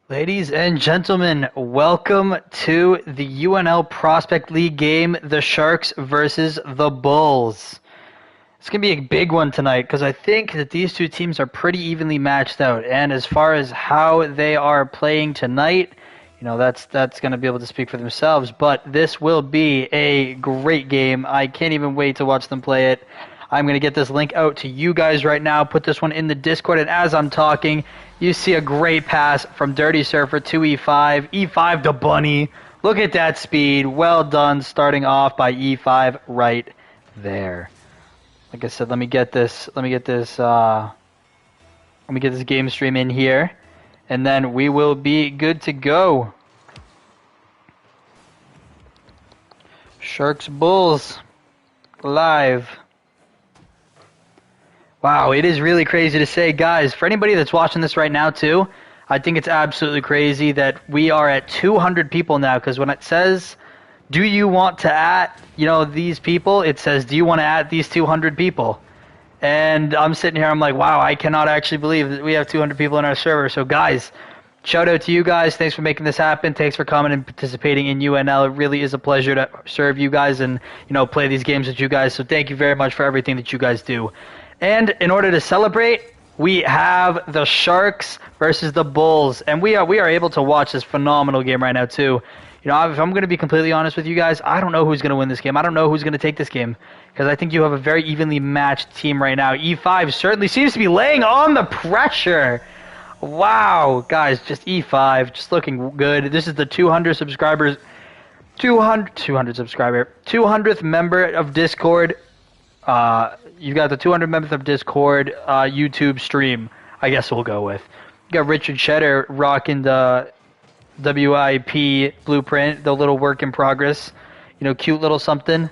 Ladies and gentlemen, welcome to the UNL Prospect League game, the Sharks versus the Bulls. It's going to be a big one tonight because I think that these two teams are pretty evenly matched out. And as far as how they are playing tonight, that's going to be able to speak for themselves. But this will be a great game. I can't even wait to watch them play it. I'm going to get this link out to you guys right now, put this one in the Discord, and as I'm talking, you see a great pass from Dirty Surfer to E5. E5 to Bunny. Look at that speed. Well done starting off by E5 right there. Like I said, let me get this game stream in here, and then we will be good to go. Sharks Bulls live. Wow, it is really crazy to say, guys. For anybody that's watching this right now too, I think it's absolutely crazy that we are at 200 people now. Because when it says, "Do you want to at these people?" it says, "Do you want to at these 200 people?" And I'm sitting here, I'm like, wow, I cannot actually believe that we have 200 people in our server. So guys, shout out to you guys. Thanks for making this happen. Thanks for coming and participating in UNL. It really is a pleasure to serve you guys and play these games with you guys. So thank you very much for everything that you guys do. And in order to celebrate, we have the Sharks versus the Bulls, and we are able to watch this phenomenal game right now too. If I'm going to be completely honest with you guys, I don't know who's going to win this game. I don't know who's going to take this game because I think you have a very evenly matched team right now. E5 certainly seems to be laying on the pressure. Wow, guys, just E5, just looking good. This is the 200 subscribers, 200 subscriber, 200th member of Discord. You've got the 200 members of Discord YouTube stream, I guess we'll go with. You got Richard Cheddar rocking the WIP blueprint, the little work in progress. Cute little something.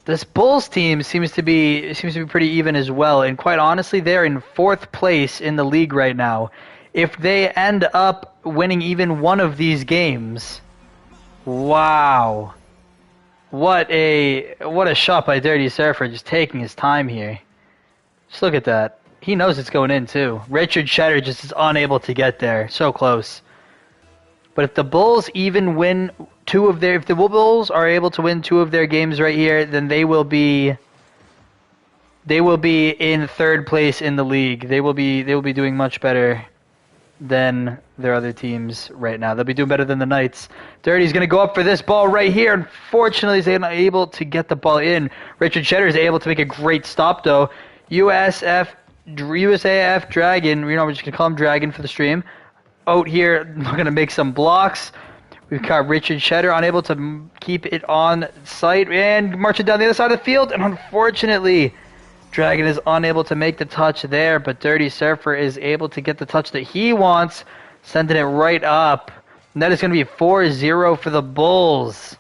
This Bulls team seems to be pretty even as well, and quite honestly, they're in 4th place in the league right now. If they end up winning even one of these games, wow. What a shot by Dirty Surfer, just taking his time here. Just look at that. He knows it's going in too. Richard Cheddar just is unable to get there. So close. But if the Bulls even win if the Bulls are able to win 2 of their games right here, then they will be in 3rd place in the league. They will be doing much better than their other teams right now. They'll be doing better than the Knights. Dirty's going to go up for this ball right here. Unfortunately, he's not able to get the ball in. Richard Cheddar is able to make a great stop, though. USAF Dragon, we're just going to call him Dragon for the stream. Out here, we're going to make some blocks. We've got Richard Cheddar unable to keep it on site and marching down the other side of the field. And unfortunately, Dragon is unable to make the touch there, but Dirty Surfer is able to get the touch that he wants, sending it right up. And that is going to be 4-0 for the Bulls.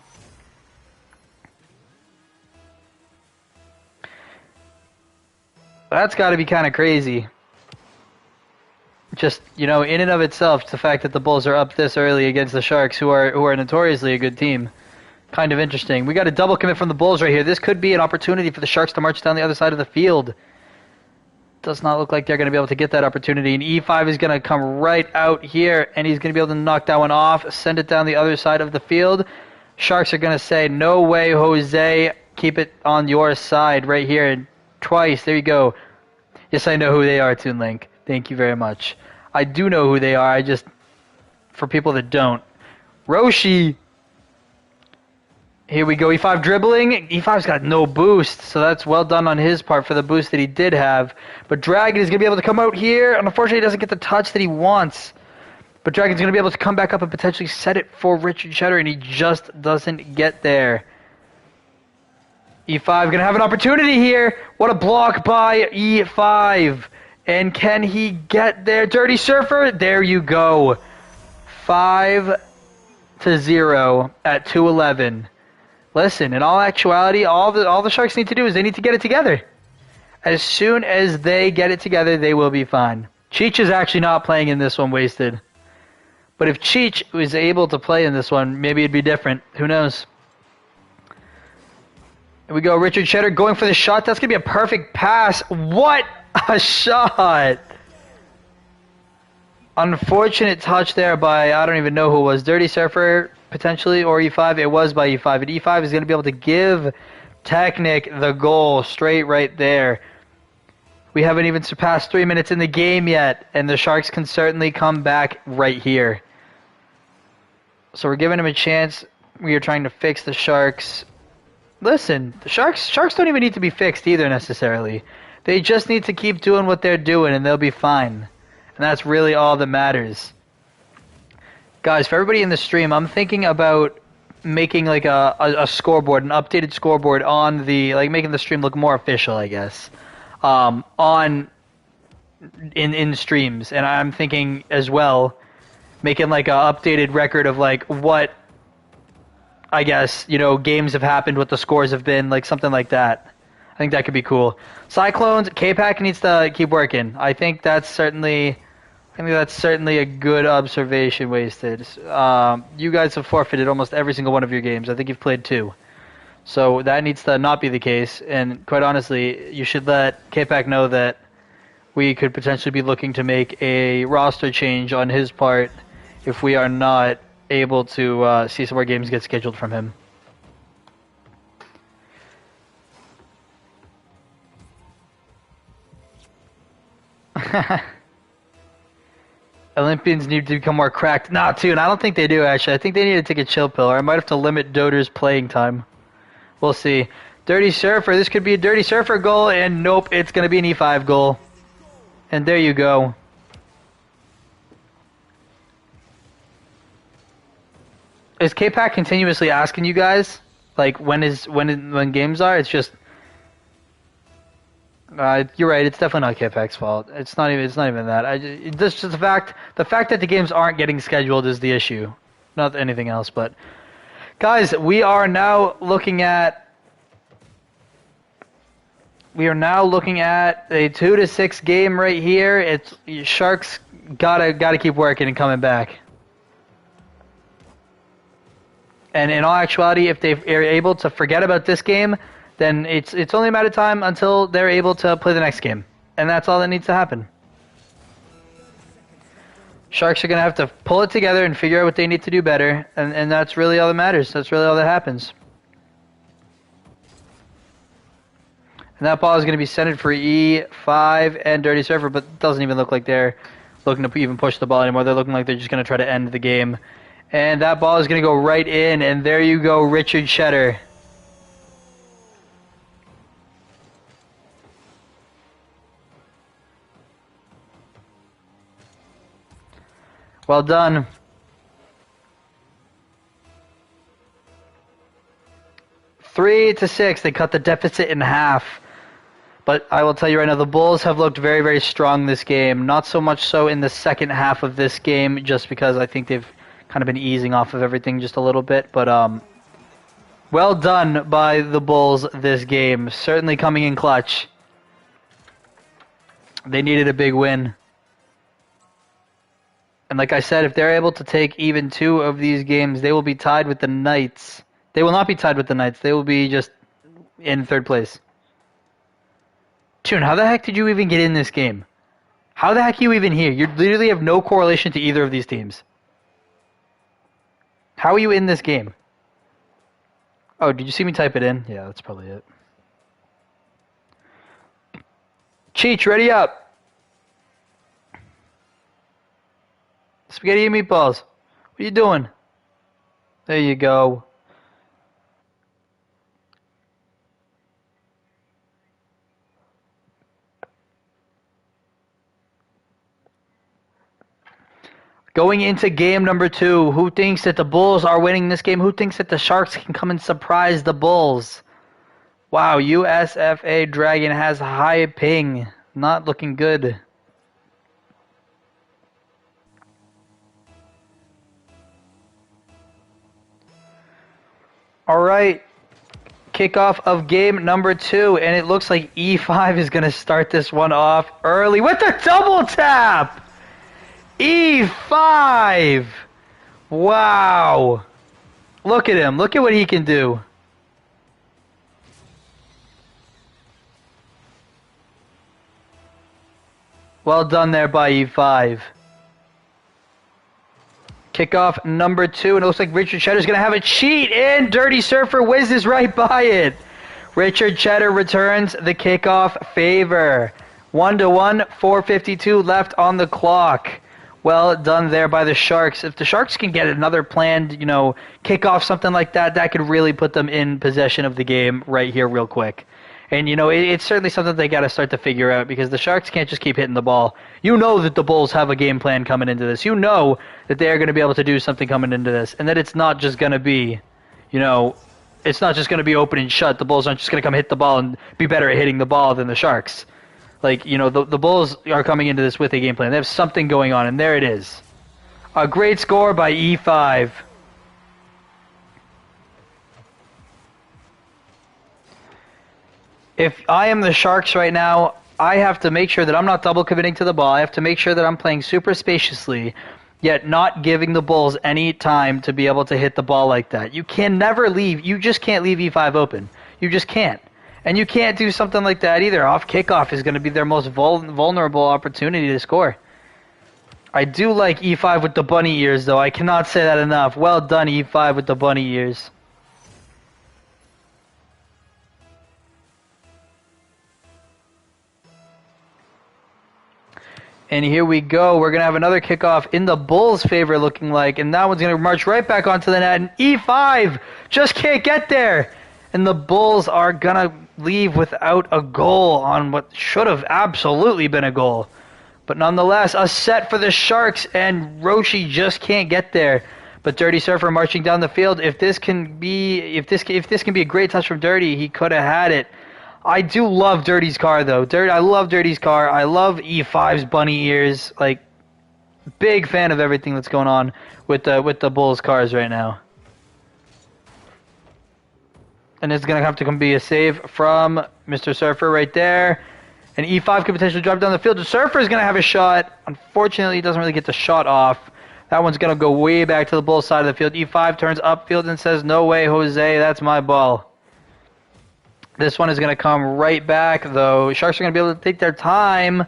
That's got to be kind of crazy. Just, in and of itself, the fact that the Bulls are up this early against the Sharks, who are notoriously a good team. Kind of interesting. We got a double commit from the Bulls right here. This could be an opportunity for the Sharks to march down the other side of the field. Does not look like they're going to be able to get that opportunity. And E5 is going to come right out here, and he's going to be able to knock that one off, send it down the other side of the field. Sharks are going to say, no way, Jose. Keep it on your side right here. And twice. There you go. Yes, I know who they are, Toon Link. Thank you very much. I do know who they are. For people that don't. Roshi. Here we go, E5 dribbling. E5's got no boost, so that's well done on his part for the boost that he did have. But Dragon is going to be able to come out here, and unfortunately he doesn't get the touch that he wants. But Dragon's going to be able to come back up and potentially set it for Richard Cheddar, and he just doesn't get there. E5 going to have an opportunity here. What a block by E5. And can he get there? Dirty Surfer, there you go. 5-0 at 2:11. Listen, in all actuality, all the Sharks need to do is they need to get it together. As soon as they get it together, they will be fine. Cheech is actually not playing in this one, wasted. But if Cheech was able to play in this one, maybe it'd be different. Who knows? Here we go, Richard Cheddar going for the shot. That's going to be a perfect pass. What a shot! Unfortunate touch there by, I don't even know who it was, Dirty Surfer, potentially, or E5. It was by E5. And E5 is going to be able to give Technic the goal straight right there. We haven't even surpassed 3 minutes in the game yet, and the Sharks can certainly come back right here. So we're giving him a chance. We are trying to fix the Sharks. Listen, the Sharks don't even need to be fixed either necessarily. They just need to keep doing what they're doing, and they'll be fine. And that's really all that matters. Guys, for everybody in the stream, I'm thinking about making like a scoreboard, an updated scoreboard on the, like making the stream look more official, I guess. In streams. And I'm thinking as well, making like a updated record of like what, I guess, you know, games have happened, what the scores have been, like something like that. I think that could be cool. Cyclones, K-Pack needs to keep working. I think that's certainly a good observation, Wasted. You guys have forfeited almost every single one of your games. I think you've played 2. So that needs to not be the case. And quite honestly, you should let K-Pack know that we could potentially be looking to make a roster change on his part if we are not able to see some more games get scheduled from him. Olympians need to become more cracked. Nah, Toon, I don't think they do, actually. I think they need to take a chill pill, or I might have to limit Doter's playing time. We'll see. Dirty Surfer, this could be a Dirty Surfer goal, and nope, it's going to be an E5 goal. And there you go. Is K-Pack continuously asking you guys, like, when games are? It's just... you're right. It's definitely not K-Pack's fault. It's not even that. This just the fact that the games aren't getting scheduled is the issue, not anything else. But guys, we are now looking at a 2-6 game right here. It's Sharks gotta keep working and coming back. And in all actuality, if they are able to forget about this game, then it's only a matter of time until they're able to play the next game. And that's all that needs to happen. Sharks are going to have to pull it together and figure out what they need to do better. And that's really all that matters. That's really all that happens. And that ball is going to be sent for E5 and Dirty Surfer, but it doesn't even look like they're looking to even push the ball anymore. They're looking like they're just going to try to end the game. And that ball is going to go right in, and there you go, Richard Cheddar. Well done. Three to 6, they cut the deficit in half. But I will tell you right now, the Bulls have looked very, very strong this game. Not so much so in the second half of this game, just because I think they've kind of been easing off of everything just a little bit. But well done by the Bulls this game. Certainly coming in clutch. They needed a big win. And like I said, if they're able to take even 2 of these games, they will be tied with the Knights. They will not be tied with the Knights. They will be just in 3rd place. Toon, how the heck did you even get in this game? How the heck are you even here? You literally have no correlation to either of these teams. How are you in this game? Oh, did you see me type it in? Yeah, that's probably it. Cheech, ready up. Spaghetti and meatballs. What are you doing? There you go. Going into game number 2, who thinks that the Bulls are winning this game? Who thinks that the Sharks can come and surprise the Bulls? Wow, USFA Dragon has high ping. Not looking good. All right. Kickoff of game number 2, and it looks like E5 is going to start this one off early with a double tap. E5! Wow. Look at him. Look at what he can do. Well done there by E5. Kickoff number 2, and it looks like Richard Cheddar's going to have a cheat, and Dirty Surfer whizzes right by it. Richard Cheddar returns the kickoff favor. 1-1, 4:52 left on the clock. Well done there by the Sharks. If the Sharks can get another planned, kickoff, something like that, that could really put them in possession of the game right here real quick. And, it's certainly something they got to start to figure out because the Sharks can't just keep hitting the ball. You know that the Bulls have a game plan coming into this. You know that they are going to be able to do something coming into this, and that it's not just going to be, it's not just going to be open and shut. The Bulls aren't just going to come hit the ball and be better at hitting the ball than the Sharks. Like, the Bulls are coming into this with a game plan. They have something going on, and there it is. A great score by E5. If I am the Sharks right now, I have to make sure that I'm not double committing to the ball. I have to make sure that I'm playing super spaciously, yet not giving the Bulls any time to be able to hit the ball like that. You can never leave. You just can't leave E5 open. You just can't. And you can't do something like that either. Off kickoff is going to be their most vulnerable opportunity to score. I do like E5 with the bunny ears, though. I cannot say that enough. Well done, E5 with the bunny ears. And here we go. We're going to have another kickoff in the Bulls' favor, looking like. And that one's going to march right back onto the net. And E5 just can't get there. And the Bulls are going to leave without a goal on what should have absolutely been a goal. But nonetheless, a set for the Sharks. And Roshi just can't get there. But Dirty Surfer marching down the field. If this can be a great touch from Dirty, he could have had it. I do love Dirty's car, though. I love Dirty's car. I love E5's bunny ears. Like, big fan of everything that's going on with the Bulls cars right now. And it's going to have to be a save from Mr. Surfer right there. And E5 could potentially drive down the field. The Surfer is going to have a shot. Unfortunately, he doesn't really get the shot off. That one's going to go way back to the Bulls side of the field. E5 turns upfield and says, "No way, Jose. That's my ball." This one is going to come right back, though. Sharks are going to be able to take their time.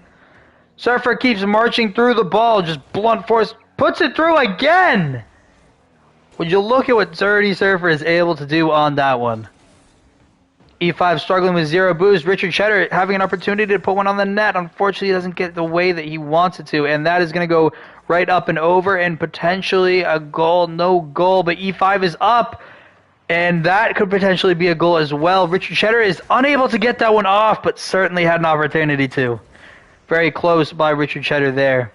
Surfer keeps marching through the ball. Just blunt force. Puts it through again. Would you look at what Dirty Surfer is able to do on that one? E5 struggling with 0 boost. Richard Cheddar having an opportunity to put one on the net. Unfortunately, he doesn't get the way that he wants it to. And that is going to go right up and over and potentially a goal. No goal, but E5 is up. And that could potentially be a goal as well. Richard Cheddar is unable to get that one off, but certainly had an opportunity to. Very close by Richard Cheddar there.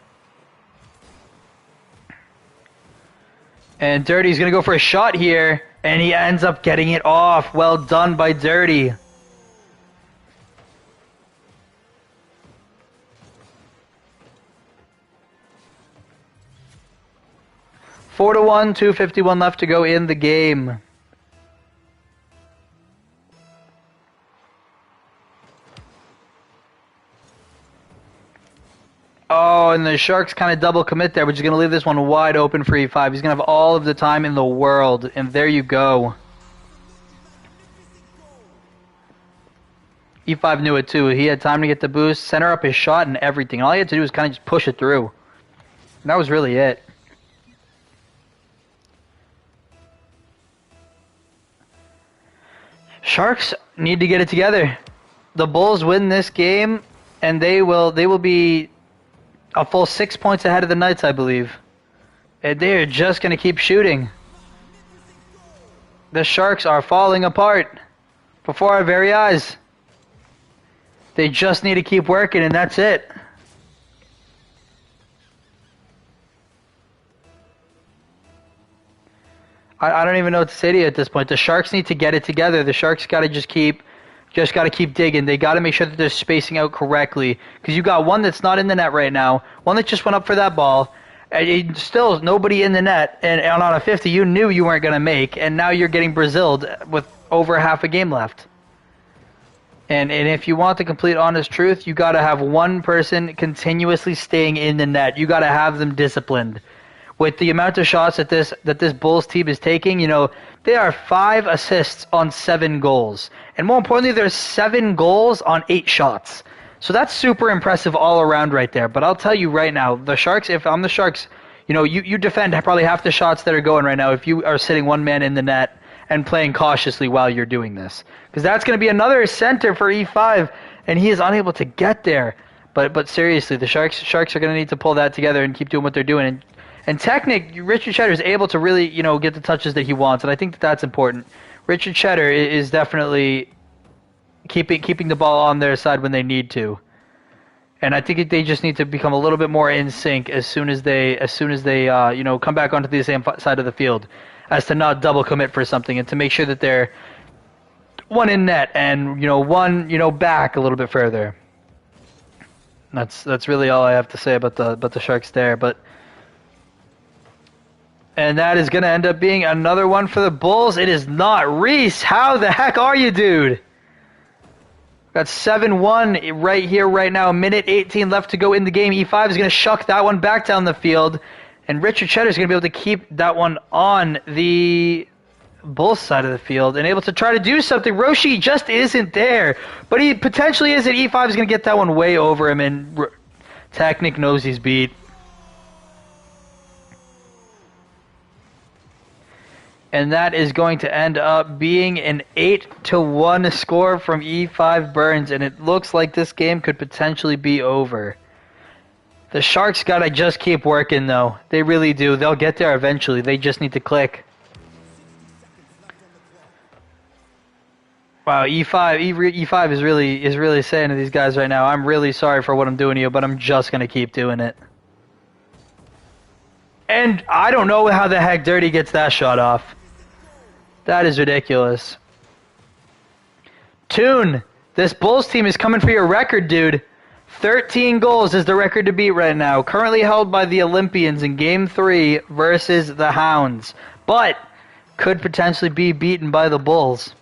And Dirty's going to go for a shot here, and he ends up getting it off. Well done by Dirty. Four to 1, 2:51 left to go in the game. Oh, and the Sharks kind of double commit there, which is going to leave this one wide open for E5. He's going to have all of the time in the world, and there you go. E5 knew it too. He had time to get the boost, center up his shot and everything. All he had to do was kind of just push it through. And that was really it. Sharks need to get it together. The Bulls win this game, and they will be a full 6 points ahead of the Knights, I believe. And they're just going to keep shooting. The Sharks are falling apart before our very eyes. They just need to keep working, and that's it. I don't even know what to say to you at this point. The Sharks need to get it together. The Sharks got to just got to keep digging. They got to make sure that they're spacing out correctly. Because you got one that's not in the net right now, one that just went up for that ball, and still nobody in the net, and on a 50 you knew you weren't going to make, and now you're getting Braziled with over half a game left. And if you want the complete honest truth, you got to have one person continuously staying in the net. You got to have them disciplined. With the amount of shots that this Bulls team is taking, they are 5 assists on 7 goals. And more importantly, there's 7 goals on 8 shots. So that's super impressive all around right there. But I'll tell you right now, the Sharks, if I'm the Sharks, you defend probably half the shots that are going right now if you are sitting one man in the net and playing cautiously while you're doing this. Because that's going to be another center for E5, and he is unable to get there. But seriously, the Sharks are going to need to pull that together and keep doing what they're doing. And Technic, Richard Cheddar is able to really, get the touches that he wants, and I think that that's important. Richard Cheddar is definitely keeping the ball on their side when they need to. And I think they just need to become a little bit more in sync as soon as they come back onto the same side of the field, as to not double commit for something and to make sure that they're one in net and one back a little bit further. That's really all I have to say about the Sharks there, and that is going to end up being another one for the Bulls. It is not. Reese, how the heck are you, dude? Got 7-1 right here, right now. A minute 18 left to go in the game. E5 is going to shuck that one back down the field. And Richard Cheddar is going to be able to keep that one on the Bulls side of the field and able to try to do something. Roshi just isn't there. But he potentially is, and E5 is going to get that one way over him. And Technic knows he's beat. And that is going to end up being an 8-1 score from E5 Burns, and it looks like this game could potentially be over. The Sharks gotta just keep working, though. They really do. They'll get there eventually. They just need to click. Wow, E5 is really saying to these guys right now, I'm really sorry for what I'm doing to you, but I'm just gonna keep doing it. And I don't know how the heck Dirty gets that shot off. That is ridiculous. Toon, this Bulls team is coming for your record, dude. 13 goals is the record to beat right now. Currently held by the Olympians in Game 3 versus the Hounds. But could potentially be beaten by the Bulls.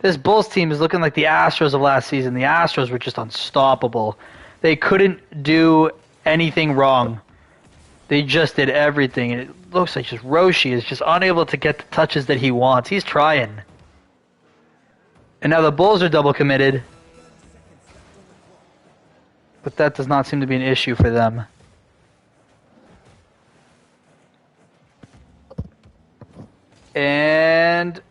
This Bulls team is looking like the Astros of last season. The Astros were just unstoppable. They couldn't do anything wrong. They just did everything, and it looks like just Roshi is just unable to get the touches that he wants. He's trying. And now the Bulls are double committed. But that does not seem to be an issue for them. And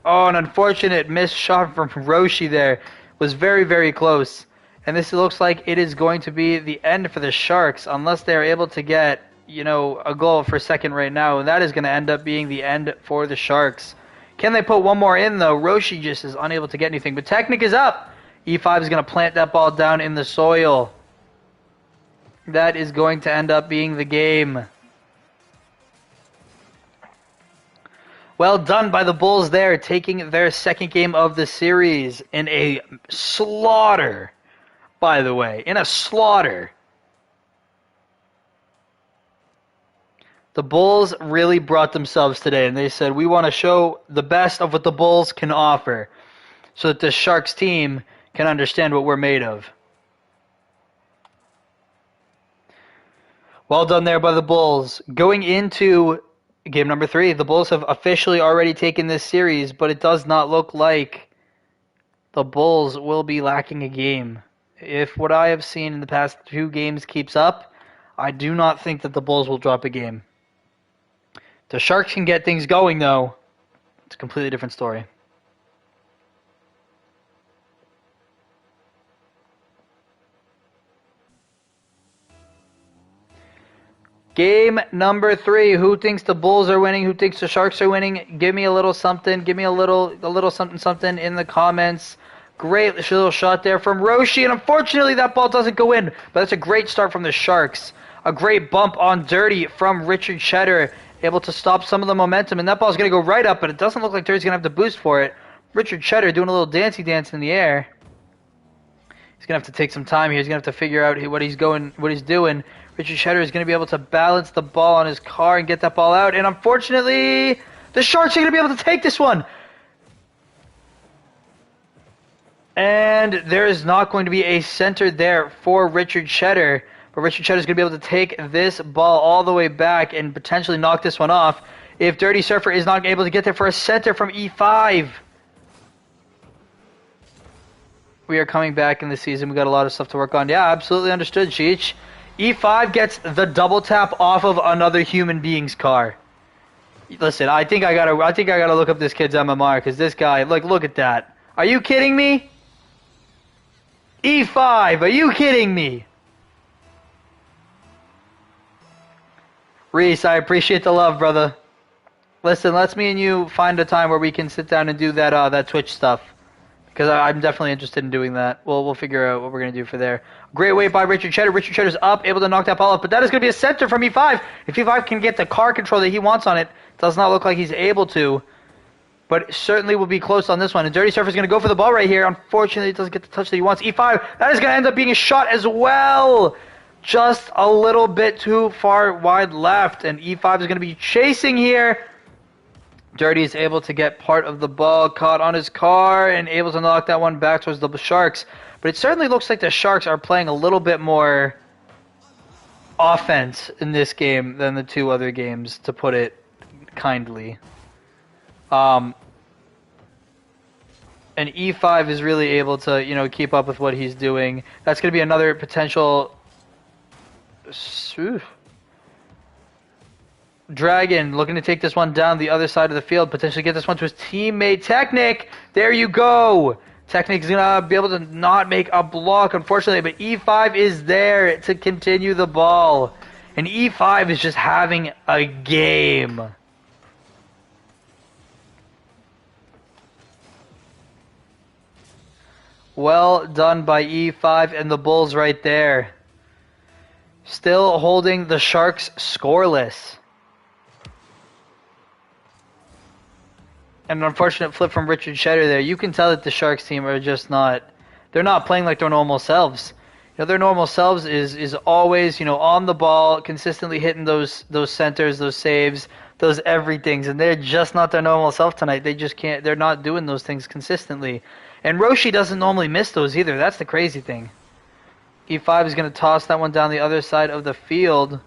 an unfortunate missed shot from Roshi there. Was very, very close. And this looks like it is going to be the end for the Sharks unless they're able to get a goal for second right now, and that is going to end up being the end for the Sharks. Can they put one more in, though? Roshi just is unable to get anything, but Technic is up. E5 is going to plant that ball down in the soil. That is going to end up being the game. Well done by the Bulls there, taking their second game of the series in a slaughter, by the way, in a slaughter. The Bulls really brought themselves today, and they said, we want to show the best of what the Bulls can offer so that the Sharks team can understand what we're made of. Well done there by the Bulls. Going into game number 3, the Bulls have officially already taken this series, but it does not look like the Bulls will be lacking a game. If what I have seen in the past 2 games keeps up, I do not think that the Bulls will drop a game. The Sharks can get things going, though. It's a completely different story. Game number 3. Who thinks the Bulls are winning? Who thinks the Sharks are winning? Give me a little something. Give me a little something in the comments. Great little shot there from Roshi, and unfortunately that ball doesn't go in. But that's a great start from the Sharks. A great bump on Dirty from Richard Cheddar. Able to stop some of the momentum, and that ball's going to go right up, but it doesn't look like Dirty's going to have to boost for it. Richard Cheddar doing a little dancey dance in the air. He's going to have to take some time here. He's going to have to figure out what he's doing. Richard Cheddar is going to be able to balance the ball on his car and get that ball out, and unfortunately, the Sharks are going to be able to take this one. And there is not going to be a center there for Richard Cheddar. But Richard Cheddar is going to be able to take this ball all the way back and potentially knock this one off if Dirty Surfer is not able to get there for a center from E5. We are coming back in the season. We got a lot of stuff to work on. Yeah, absolutely understood, Cheech. E5 gets the double tap off of another human being's car. Listen, I think I gotta look up this kid's MMR because this guy, like, look at that. Are you kidding me? E5, are you kidding me? Reese, I appreciate the love, brother. Listen, let's me and you find a time where we can sit down and do that Twitch stuff. Because I'm definitely interested in doing that. We'll figure out what we're going to do for there. Great wait by Richard Cheddar. Richard Cheddar's up, able to knock that ball off. But that is going to be a center from E5. If E5 can get the car control that he wants on it, does not look like he's able to. But certainly will be close on this one. And Dirty Surfer's going to go for the ball right here. Unfortunately, he doesn't get the touch that he wants. E5, that is going to end up being a shot as well. Just a little bit too far wide left. And E5 is going to be chasing here. Dirty is able to get part of the ball caught on his car and able to knock that one back towards the Sharks. But it certainly looks like the Sharks are playing a little bit more offense in this game than the two other games, to put it kindly. And E5 is really able to, you know, keep up with what he's doing. That's going to be another potential... Dragon looking to take this one down the other side of the field, potentially get this one to his teammate Technic. There you go. Technic's gonna be able to not make a block, unfortunately, but E5 is there to continue the ball. And E5 is just having a game. Well done by E5 and the Bulls right there. Still holding the Sharks scoreless. And an unfortunate flip from Richard Cheddar there. You can tell that the Sharks team are just not... They're not playing like their normal selves. You know, their normal selves is always, you know, on the ball, consistently hitting those centers, those saves, those everythings. And they're just not their normal self tonight. They just can't... They're not doing those things consistently. And Roshi doesn't normally miss those either. That's the crazy thing. E5 is going to toss that one down the other side of the field.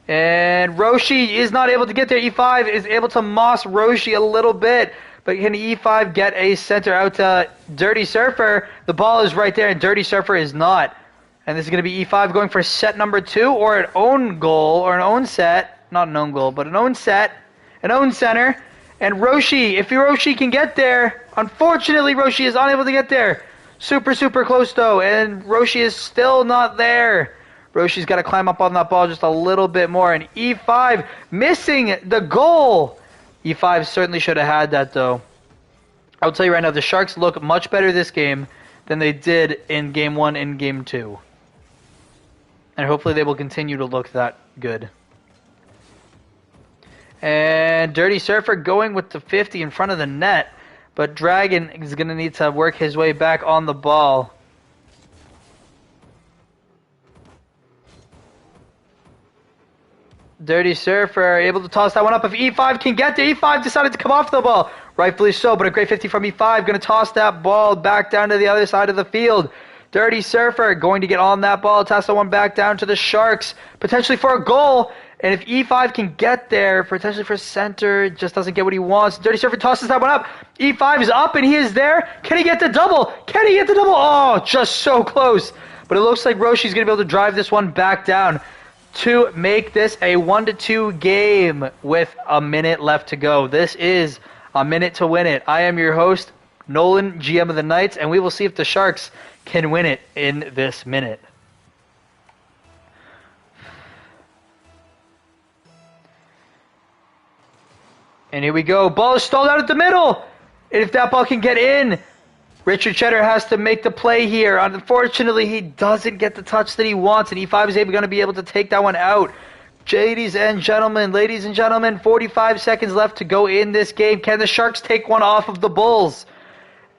And Roshi is not able to get there. E5 is able to moss Roshi a little bit. But can E5 get a center out to Dirty Surfer? The ball is right there, and Dirty Surfer is not. And this is going to be E5 going for set number 2, or an own goal, or an own set. Not an own goal, but an own set. An own center. And Roshi, if Roshi can get there, unfortunately Roshi is unable to get there. Super, super close though, and Roshi is still not there. Roshi's got to climb up on that ball just a little bit more, and E5 missing the goal. E5 certainly should have had that, though. I'll tell you right now, the Sharks look much better this game than they did in Game 1 and Game 2. And hopefully they will continue to look that good. And Dirty Surfer going with the 50 in front of the net, but Dragon is going to need to work his way back on the ball. Dirty Surfer able to toss that one up. If E5 can get there, E5 decided to come off the ball. Rightfully so, but a great 50 from E5. Going to toss that ball back down to the other side of the field. Dirty Surfer going to get on that ball, toss that one back down to the Sharks, potentially for a goal. And if E5 can get there, potentially for center, just doesn't get what he wants. Dirty Surfer tosses that one up. E5 is up and he is there. Can he get the double? Can he get the double? Oh, just so close. But it looks like Roshi's going to be able to drive this one back down to make this a 1-2 game with a minute left to go. This is a minute to win it. I am your host, Nolan, GM of the Knights, and we will see if the Sharks can win it in this minute. And here we go. Ball is stalled out at the middle. And if that ball can get in, Richard Cheddar has to make the play here. Unfortunately, he doesn't get the touch that he wants, and E5 is going to be able to take that one out. Ladies and gentlemen, 45 seconds left to go in this game. Can the Sharks take one off of the Bulls?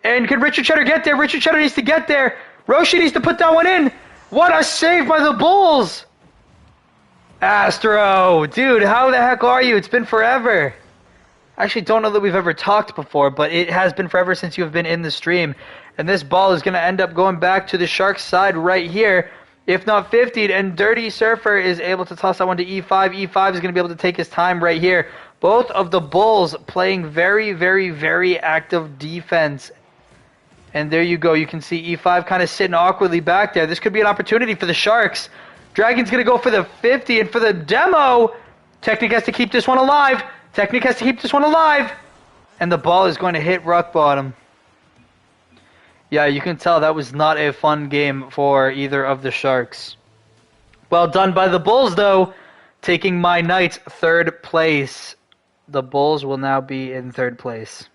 And can Richard Cheddar get there? Richard Cheddar needs to get there. Roshi needs to put that one in. What a save by the Bulls! Astro, dude, how the heck are you? It's been forever. I actually don't know that we've ever talked before, but it has been forever since you have been in the stream. And this ball is going to end up going back to the Sharks side right here, if not 50'd. And Dirty Surfer is able to toss that one to E5. E5 is going to be able to take his time right here. Both of the Bulls playing very, very, very active defense. And there you go. You can see E5 kind of sitting awkwardly back there. This could be an opportunity for the Sharks. Dragon's going to go for the 50 and for the demo. Technic has to keep this one alive. Technic has to keep this one alive. And the ball is going to hit rock bottom. Yeah, you can tell that was not a fun game for either of the Sharks. Well done by the Bulls, though, taking my Knights third place. The Bulls will now be in third place.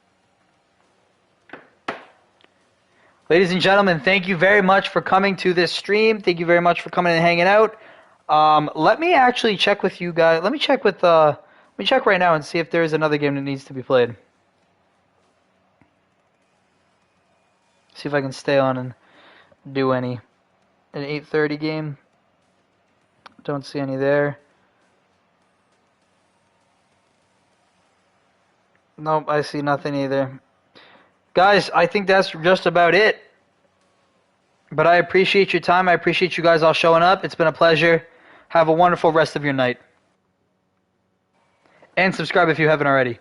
Ladies and gentlemen, thank you very much for coming to this stream. Thank you very much for coming and hanging out. Let me actually check with you guys. Let me check right now and see if there is another game that needs to be played. See if I can stay on and do any. An 8:30 game. Don't see any there. Nope, I see nothing either. Guys, I think that's just about it. But I appreciate your time. I appreciate you guys all showing up. It's been a pleasure. Have a wonderful rest of your night. And subscribe if you haven't already.